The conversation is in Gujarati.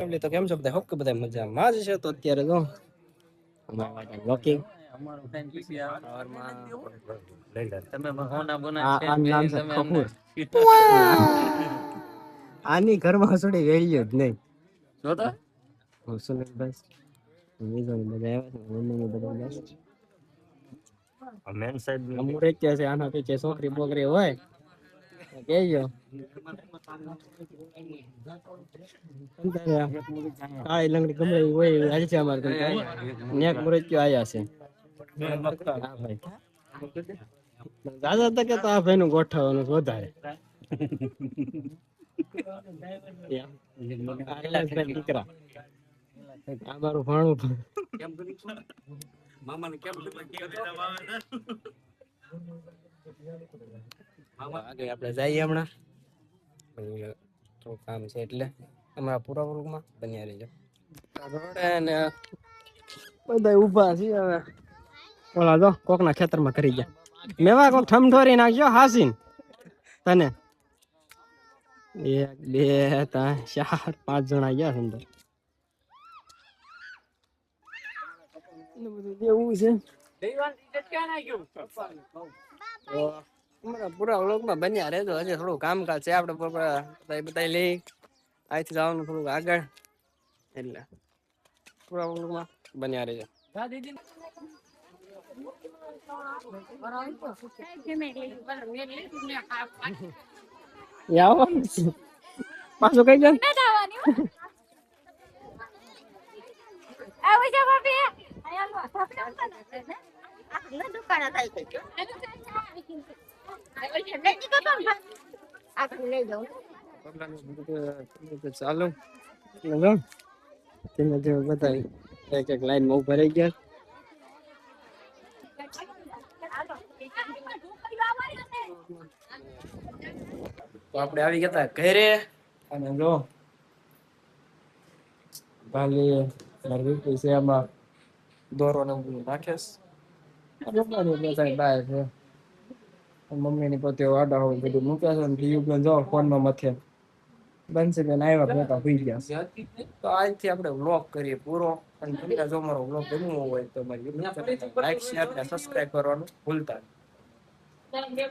ફેમિલી તો કેમ છો બધા? હોપ કે બધા મજામાં જ છે. તો અત્યારે જો અમારા વોકિંગ આની ઘરમાં હસુડી વેલ્યુ જ નહીં. જોતા મેન સાઈડ અમુરે કે છે આના પીછે છોકરી બોકરી હોય કેજો કાળી લંગડી ગમે હોય હાલ છે અમારે નેક મુરત્યો આયા છે. હા ભાઈ દાદા તકે તો આ ભાઈ નું ગોઠવવાનું વધારે દીકરા અમારું ભણું મામાને કેમ આપણે જઈએ હમણાં થોડું કામ છે એટલે અમારા પૂરા વર્ગમાં બન્યા રહીજો. બધા ઉભા છે હવે ઓલા જો કોક ના ખેતરમાં કરી ગયા મેવા કોક ઠમઠોરી નાખજો હાસીન તને 1 2 3 4 5 જણા ગયા અંદર એવું છે. અમારા પૂરા વ્લોગમાં બન્યા રહેજો. હજી થોડું કામકાજ છે આપણે બધા લઈ અહીંથી જવાનું થોડુંક આગળ એટલે પૂરા વ્લોગમાં બન્યા રહેજો. પાછું કઈ જાય ચાલો બધા એક એક લાઈન માં ઉભા રહી ગયા. તો આપણે આવી ગયા હતા ઘરે અને જો ભાલી છે એમાં દોરો ને નાખેસ મમ્મી ની પોતે આડા હોય બધું મૂક્યા છે ને યુગન જો ફોન માં મથે બનશે બેન આવ્યા બેઠા હોઈ ગયા. તો આજથી આપણે વ્લોગ કરીએ પૂરો. અને તમને જો મારો વ્લોગ ગમ્યો હોય તો મારી યુટ્યુબ ચેનલ લાઈક શેર અને સબસ્ક્રાઇબ કરવાનું ભૂલતા નહીં.